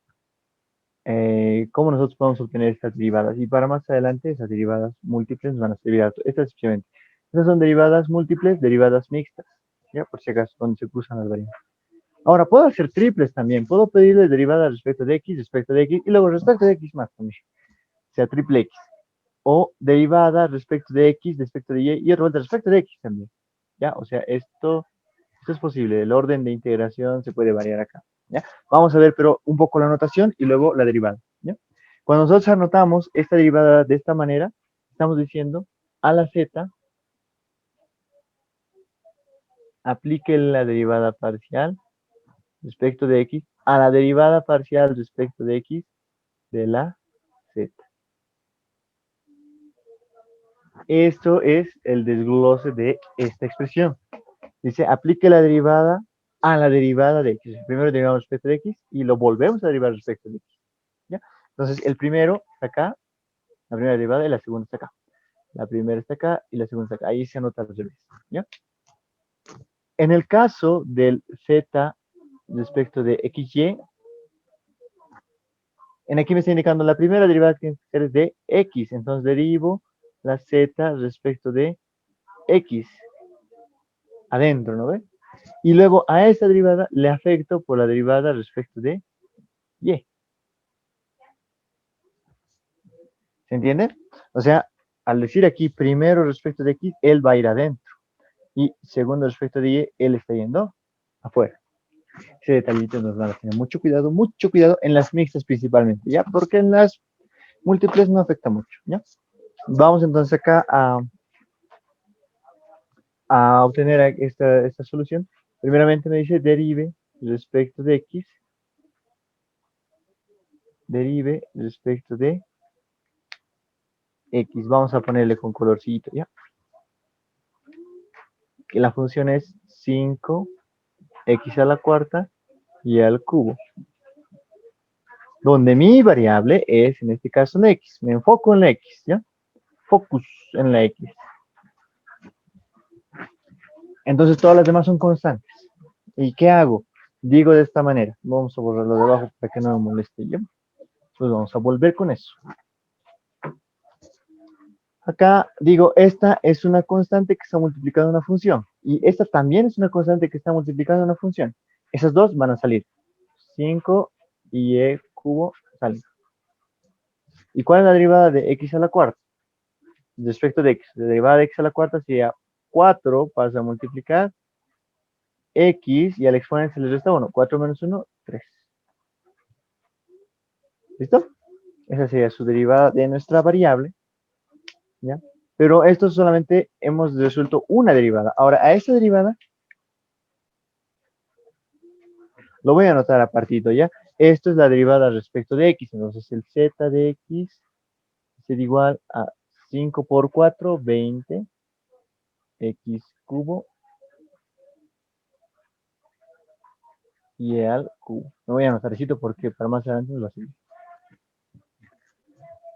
¿Cómo nosotros podemos obtener estas derivadas? Y para más adelante, esas derivadas múltiples nos van a servir a estas especialmente. Estas son derivadas múltiples, derivadas mixtas, ¿ya? Por si acaso, donde se cruzan las variables. Ahora, puedo hacer triples también. Puedo pedirle derivadas respecto de x, y luego respecto de x más también. O sea, triple x. O derivadas respecto de x, respecto de y otra vuelta respecto de x también. ¿Ya? O sea, esto es posible. El orden de integración se puede variar acá. ¿Ya? Vamos a ver, pero un poco la notación y luego la derivada. ¿Ya? Cuando nosotros anotamos esta derivada de esta manera, estamos diciendo a la z aplique la derivada parcial respecto de x a la derivada parcial respecto de x de la z. Esto es el desglose de esta expresión. Dice, aplique la derivada a la derivada de x. Primero derivamos respecto de x y lo volvemos a derivar respecto de x. ¿Ya? Entonces, el primero está acá, la primera derivada y la segunda está acá. La primera está acá y la segunda está acá. Ahí se anota al revés. ¿Ya? En el caso del z respecto de xy, en aquí me está indicando la primera derivada que tiene que ser de x. Entonces derivo la z respecto de x adentro, ¿no ve? Y luego a esa derivada le afecto por la derivada respecto de y. ¿Se entiende? O sea, al decir aquí primero respecto de x, él va a ir adentro. Y segundo respecto de y, él está yendo afuera. Ese detallito nos va a tener mucho cuidado en las mixtas principalmente, ¿ya? Porque en las múltiples no afecta mucho, ¿ya? Vamos entonces acá a obtener esta solución. Primeramente me dice derive respecto de x, derive respecto de x. Vamos a ponerle con colorcito, ¿ya? Que la función es 5x a la cuarta y al cubo. Donde mi variable es, en este caso, la x. Me enfoco en la x, ¿ya? Focus en la x. Entonces todas las demás son constantes. ¿Y qué hago? Digo de esta manera. Vamos a borrarlo de abajo para que no me moleste yo. Pues vamos a volver con eso. Acá digo, esta es una constante que está multiplicando una función. Y esta también es una constante que está multiplicando una función. Esas dos van a salir. 5 y e cubo salen. ¿Y cuál es la derivada de x a la cuarta? Respecto de x. La derivada de x a la cuarta sería 4 pasa a multiplicar x y al exponente se le resta 1. 4 menos 1, 3. ¿Listo? Esa sería su derivada de nuestra variable. ¿Ya? Pero esto solamente hemos resuelto una derivada. Ahora, a esta derivada Lo voy a anotar apartito, ¿ya? Esto es la derivada respecto de x. Entonces, el z de x sería igual a 5 por 4, 20, x cubo y al cubo. Me voy a anotar esto porque para más adelante nos va a servir.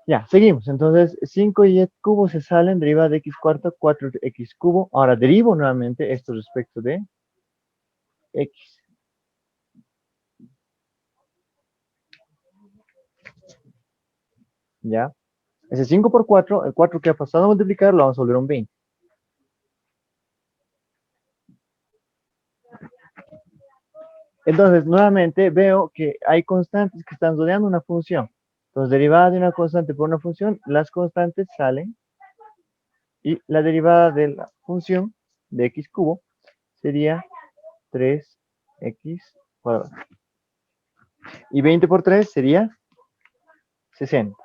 Ya, seguimos. Entonces, 5y cubo se salen, derivada de x cuarta, 4x cubo. Ahora derivo nuevamente esto respecto de x. ¿Ya? Ese 5 por 4, el 4 que ha pasado a multiplicar, lo vamos a volver un 20. Entonces, nuevamente veo que hay constantes que están rodeando una función. Entonces, derivada de una constante por una función, las constantes salen y la derivada de la función de x cubo sería 3x cuadrado. Y 20 por 3 sería 60.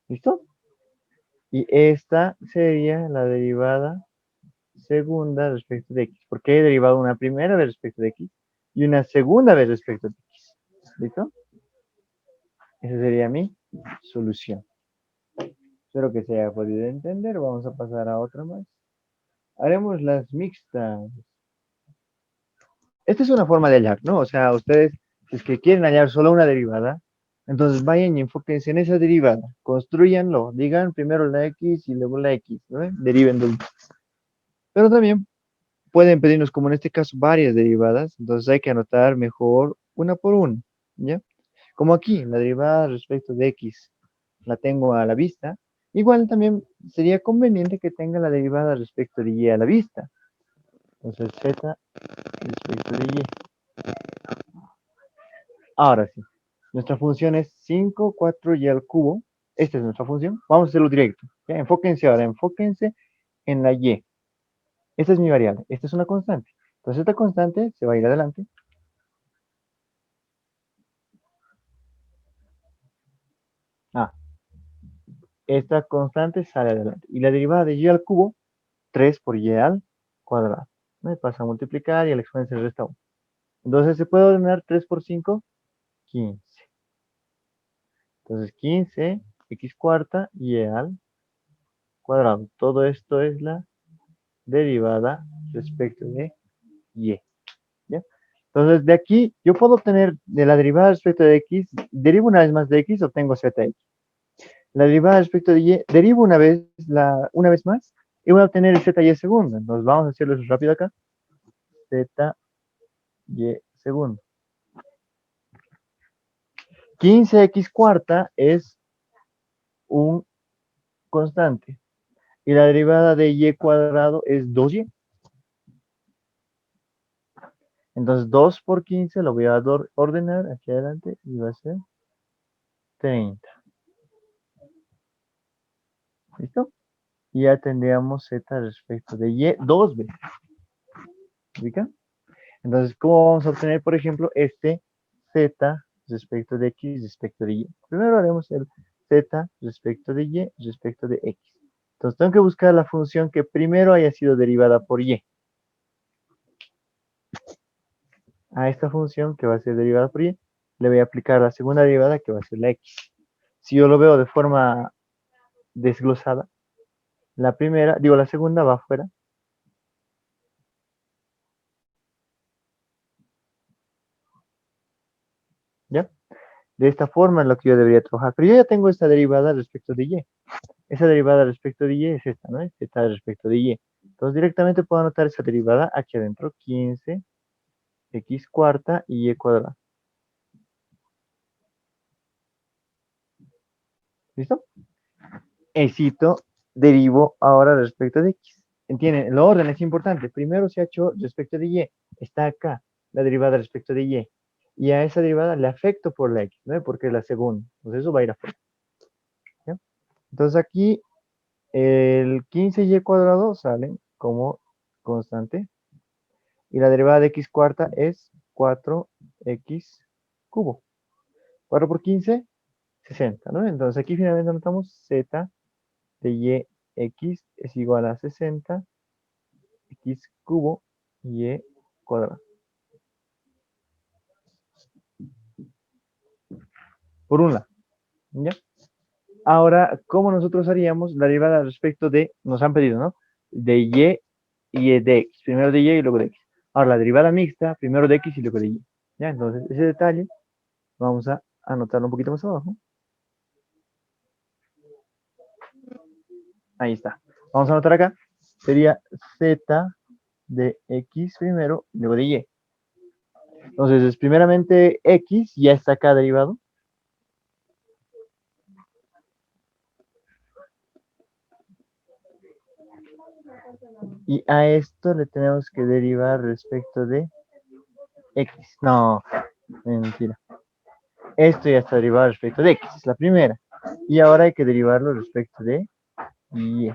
¿Listo? Y esta sería la derivada segunda respecto de x. Porque he derivado una primera vez respecto de x y una segunda vez respecto de x. ¿Listo? Esa sería mi solución. Espero que se haya podido entender. Vamos a pasar a otra más. Haremos las mixtas. Esta es una forma de hallar, ¿no? O sea, ustedes, si es que quieren hallar solo una derivada, entonces vayan y enfóquense en esa derivada. Construyanlo. Digan primero la x y luego la x, ¿no? Deriven del... Pero también pueden pedirnos, como en este caso, varias derivadas. Entonces hay que anotar mejor una por una, ¿ya? Como aquí, la derivada respecto de x la tengo a la vista. Igual también sería conveniente que tenga la derivada respecto de y a la vista. Entonces z respecto de y. Ahora sí, nuestra función es 5, 4 y al cubo. Esta es nuestra función. Vamos a hacerlo directo. ¿Ya? Enfóquense ahora, enfóquense en la y. Esta es mi variable. Esta es una constante. Entonces esta constante se va a ir adelante. Ah, esta constante sale adelante. Y la derivada de y al cubo, 3 por y al cuadrado. Me pasa a multiplicar y el exponencia se resta 1. Entonces se puede ordenar 3 por 5, 15. Entonces 15, x cuarta y al cuadrado. Todo esto es la derivada respecto de y. ¿Ya? Entonces de aquí yo puedo obtener de la derivada respecto de x, derivo una vez más de x, obtengo zx. La derivada respecto de y, derivo una vez más y voy a obtener el zy segundo. Entonces vamos a hacerlo eso rápido acá. Zy segundo. 15x cuarta es un constante. Y la derivada de y cuadrado es 2y. Entonces 2 por 15 lo voy a ordenar aquí adelante y va a ser 30. ¿Listo? Y ya tendríamos z respecto de y dos veces. ¿Ubica? Entonces, ¿cómo vamos a obtener, por ejemplo, este z respecto de x respecto de y? Primero haremos el z respecto de y respecto de x. Entonces, tengo que buscar la función que primero haya sido derivada por y. A esta función que va a ser derivada por y, le voy a aplicar la segunda derivada que va a ser la x. Si yo lo veo de forma desglosada, la segunda va afuera. ¿Ya? De esta forma es lo que yo debería trabajar. Pero yo ya tengo esta derivada respecto de y. Esa derivada respecto de y es esta, ¿no? Esta respecto de y. Entonces directamente puedo anotar esa derivada aquí adentro. 15 x cuarta y y cuadrada. ¿Listo? Éxito, derivo ahora respecto de x. ¿Entienden? El orden es importante. Primero se ha hecho respecto de y. Está acá la derivada respecto de y. Y a esa derivada le afecto por la x, ¿no? Porque es la segunda. Entonces eso va a ir afuera. ¿Ya? Entonces aquí el 15y cuadrado sale como constante. Y la derivada de x cuarta es 4x cubo. 4 por 15, 60, ¿no? Entonces aquí finalmente anotamos z de y x es igual a 60 x cubo y cuadrado. Por un lado, ¿ya? Ahora, ¿cómo nosotros haríamos la derivada respecto de, nos han pedido, ¿no? De y de x. Primero de y y luego de x. Ahora, la derivada mixta, primero de x y luego de y. ¿Ya? Entonces, ese detalle vamos a anotarlo un poquito más abajo. Ahí está. Vamos a anotar acá. Sería z de x primero y luego de y. Entonces, primeramente x ya está acá derivado. Y a esto le tenemos que derivar respecto de x. No, mentira. Esto ya está derivado respecto de x, es la primera. Y ahora hay que derivarlo respecto de y.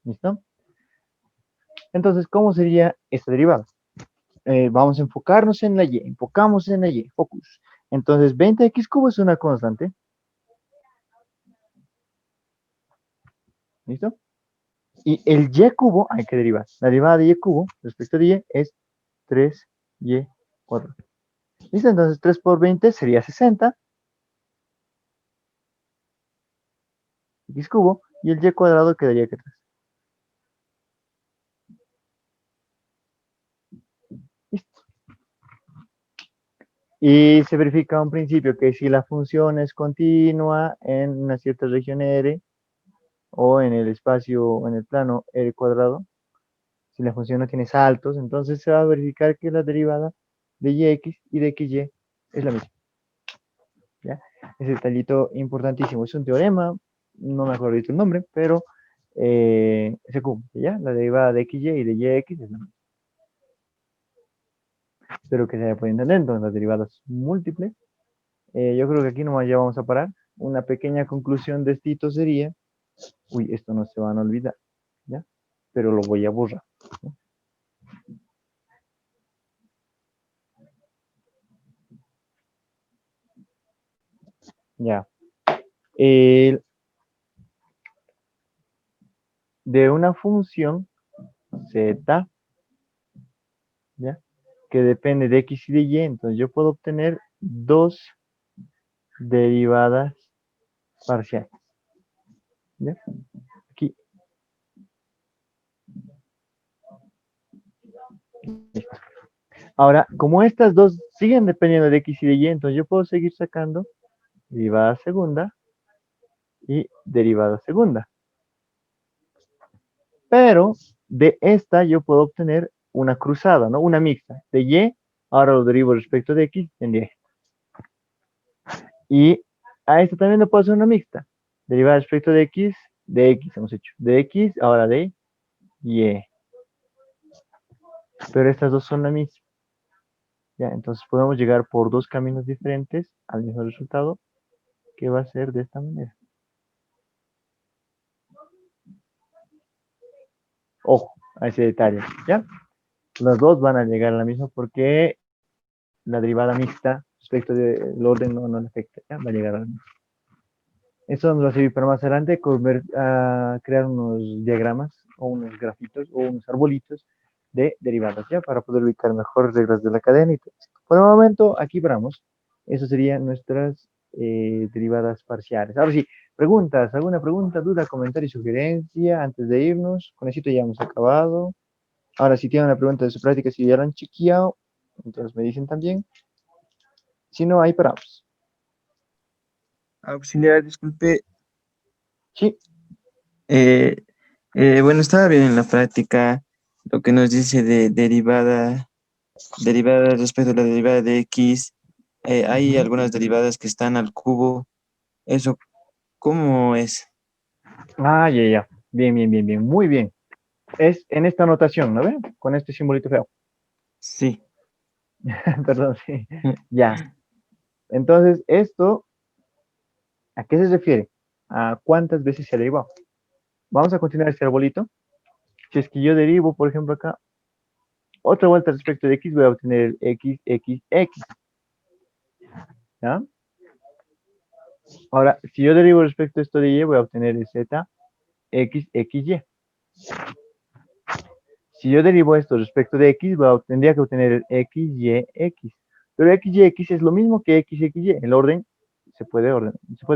¿Listo? Entonces, ¿cómo sería esta derivada? Vamos a enfocarnos en la y, enfocamos en la y, focus. Entonces, 20x cubo es una constante. ¿Listo? Y el y cubo hay que derivar. La derivada de y cubo respecto de y es 3y cuadrado. ¿Listo? Entonces 3 por 20 sería 60. X cubo. Y el y cuadrado quedaría que 3. Listo. Y se verifica un principio que si la función es continua en una cierta región R o en el espacio, en el plano R cuadrado, si la función no tiene saltos, entonces se va a verificar que la derivada de yx y de xy es la misma. ¿Ya? Ese detallito importantísimo. Es un teorema, no me acuerdo el nombre, pero se cumple, ¿ya? La derivada de xy y de yx es la misma. Espero que se haya podido entender. Entonces, las derivadas múltiples. Yo creo que aquí nomás ya vamos a parar. Una pequeña conclusión de esto sería, uy, esto no se van a olvidar, ¿ya? Pero lo voy a borrar, ¿no? Ya. El- de una función z, ¿ya? Que depende de x y de y, entonces yo puedo obtener dos derivadas parciales, ¿ya? Aquí, listo. Ahora, como estas dos siguen dependiendo de x y de y, entonces yo puedo seguir sacando derivada segunda y derivada segunda. Pero de esta yo puedo obtener una cruzada, ¿no? Una mixta. De y, ahora lo derivo respecto de x, tendría esta. Y a esta también le puedo hacer una mixta. Derivada respecto de x hemos hecho. De x, ahora de y. Pero estas dos son la misma. ¿Ya? Entonces podemos llegar por dos caminos diferentes al mismo resultado, que va a ser de esta manera. Ojo a ese detalle, ¿ya? Las dos van a llegar a la misma porque la derivada mixta respecto del orden no le afecta, ¿ya? Va a llegar a la misma. Esto nos va a servir para más adelante crear unos diagramas o unos grafitos o unos arbolitos de derivadas, ¿ya? Para poder ubicar mejor reglas de la cadena y todo esto. Por el momento, aquí paramos. Eso serían nuestras derivadas parciales. Ahora sí, preguntas, alguna pregunta, duda, comentario, sugerencia antes de irnos. Con esto ya hemos acabado. Ahora, si tienen una pregunta de su práctica, si ya lo han chequeado, entonces me dicen también. Si no, ahí paramos. Auxiliar, disculpe. Sí. eh, bueno, estaba bien en la práctica lo que nos dice de derivada respecto a la derivada de x. Hay Ujú. algunas derivadas que están al cubo. ¿Eso cómo es? Ah, ya, ya. Bien, bien, bien, bien. Muy bien. Es en esta anotación, ¿no ven? Con este simbolito feo. Sí. Perdón, sí. Ya. Entonces, esto, ¿a qué se refiere? ¿A cuántas veces se ha derivado? Vamos a continuar este arbolito. Si es que yo derivo, por ejemplo, acá Otra vuelta respecto de x voy a obtener el x. ¿Ya? Ahora, si yo derivo respecto a esto de y, voy a obtener el z, x, y. Si yo derivo esto respecto de x, tendría que obtener el x, y, x. Pero x, y, x es lo mismo que x, y. El orden se puede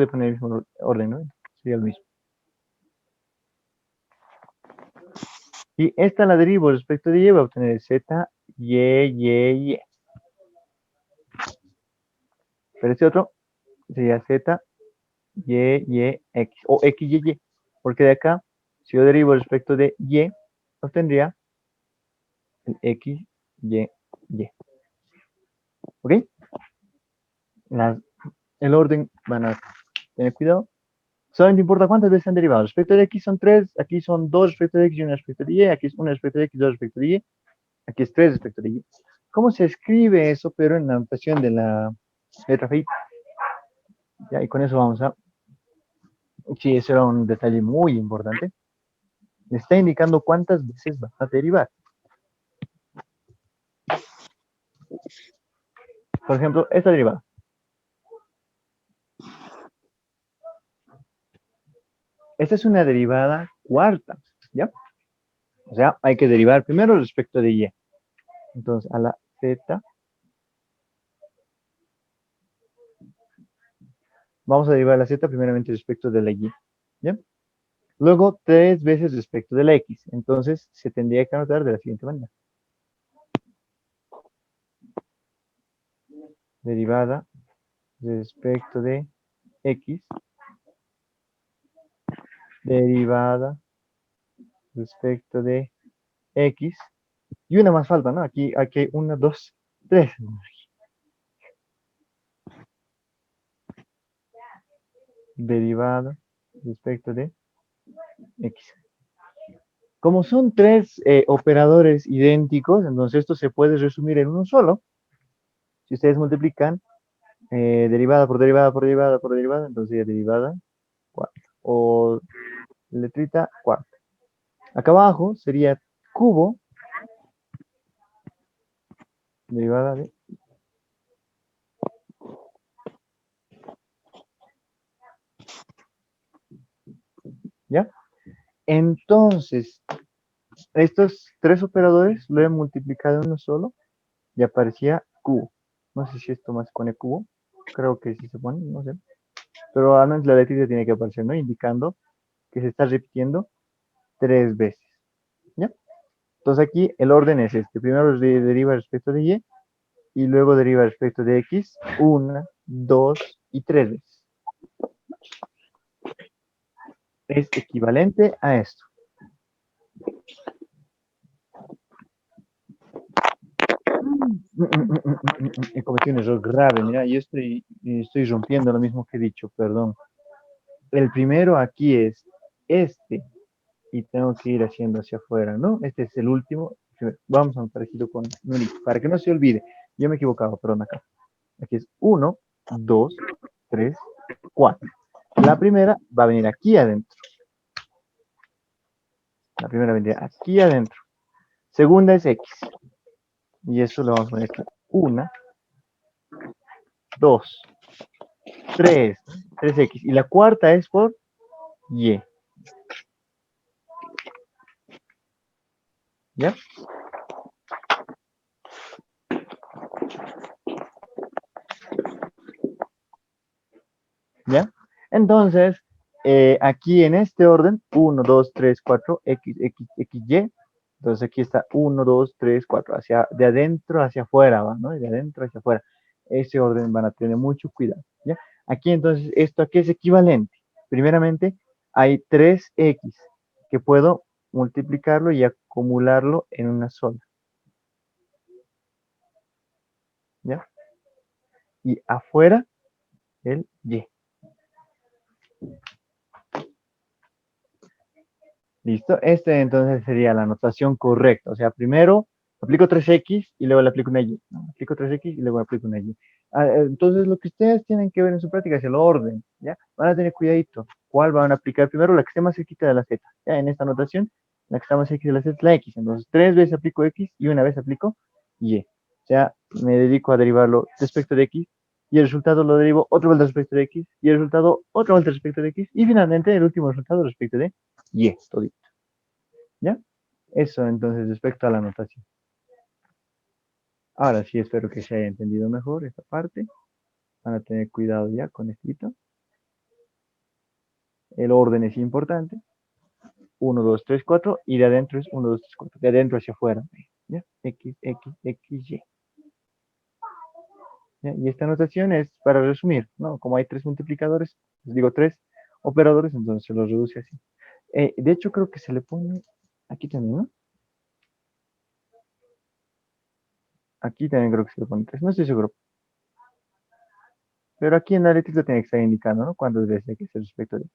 poner el mismo orden, ¿no? Sería lo mismo. Y esta la derivo respecto de y, voy a obtener el z, y. Pero este otro sería z, y, x. O x, y. Porque de acá, si yo derivo respecto de y, obtendría el x, y. ¿Ok? El orden van a tener cuidado. Solamente importa cuántas veces han derivado. Respecto de x son 3, aquí son 2 respecto de x y 1 respecto de y, aquí es 1 respecto de x, 2 respecto de y, aquí es 3 respecto de y. ¿Cómo se escribe eso, pero en la notación de la letra F? Ya, y con eso vamos a... Sí, eso era un detalle muy importante. Le está indicando cuántas veces va a derivar. Por ejemplo, esta derivada. Esta es una derivada cuarta, ¿ya? O sea, hay que derivar primero respecto de y. Entonces, a la z, vamos a derivar la z primeramente respecto de la y, ¿ya? Luego, 3 veces respecto de la x. Entonces, se tendría que anotar de la siguiente manera. Derivada respecto de x. Derivada respecto de x. Y una más falta, ¿no? Aquí hay 1, 2, 3. Derivada respecto de x. Como son 3 operadores idénticos, entonces esto se puede resumir en uno solo. Si ustedes multiplican derivada por derivada por derivada por derivada, entonces sería derivada cuarta. O letrita cuarta. Acá abajo sería cubo derivada de... ¿Ya? Entonces, estos 3 operadores lo he multiplicado en uno solo y aparecía cubo. No sé si esto más pone cubo. Creo que sí se pone, no sé. Pero al menos la letrita tiene que aparecer, ¿no? Indicando que se está repitiendo 3 veces. ¿Ya? Entonces aquí el orden es este. Primero deriva respecto de y luego deriva respecto de x 1, 2 y 3 veces. Es equivalente a esto. He cometido un error grave, mira, yo estoy rompiendo lo mismo que he dicho, perdón. El primero aquí es este, y tengo que ir haciendo hacia afuera, ¿no? Este es el último. Vamos a un parecido con Nuri, para que no se olvide. Yo me he equivocado, perdón, acá. Aquí es 1, 2, 3, 4. La primera va a venir aquí adentro. La primera vendría aquí adentro. Segunda es X. Y eso lo vamos a poner aquí. 1, 2, 3, 3X. Y la cuarta es por Y. ¿Ya? ¿Ya? Entonces, aquí en este orden, 1, 2, 3, 4, X, X, X, Y. Entonces aquí está 1, 2, 3, 4, de adentro hacia afuera, ¿va? ¿No? De adentro hacia afuera. Ese orden van a tener mucho cuidado, ¿ya? Aquí entonces, esto aquí es equivalente. Primeramente, hay 3X que puedo multiplicarlo y acumularlo en una sola, ¿ya? Y afuera, el Y. ¿Listo? Este entonces sería la notación correcta. O sea, primero aplico 3x y luego le aplico una y. ¿No? Aplico 3x y luego aplico una y. Entonces, lo que ustedes tienen que ver en su práctica es el orden. ¿Ya? Van a tener cuidadito. ¿Cuál van a aplicar primero? La que esté más cerquita de la z. ¿Ya? En esta notación La que está más X de la Z es la X. Entonces, 3 veces aplico X y una vez aplico Y. O sea, me dedico a derivarlo respecto de X y el resultado lo derivo otra vuelta respecto de X y el resultado otra vuelta respecto de X y finalmente el último resultado respecto de Y, todito. ¿Ya? Eso entonces respecto a la notación. Ahora sí espero que se haya entendido mejor esta parte. Van a tener cuidado ya con esto. El orden es importante. 1, 2, 3, 4 y de adentro es 1, 2, 3, 4. De adentro hacia afuera. ¿Ya? X, X, X, Y. ¿Ya? Y esta notación es para resumir, ¿no? Como hay 3 multiplicadores, les digo 3 operadores, entonces se los reduce así. De hecho, creo que se le pone aquí también, ¿no? Aquí también creo que se le pone 3, no estoy seguro. Pero aquí en la letrita tiene que estar indicando, ¿no? Cuando debe ser que se respecto de.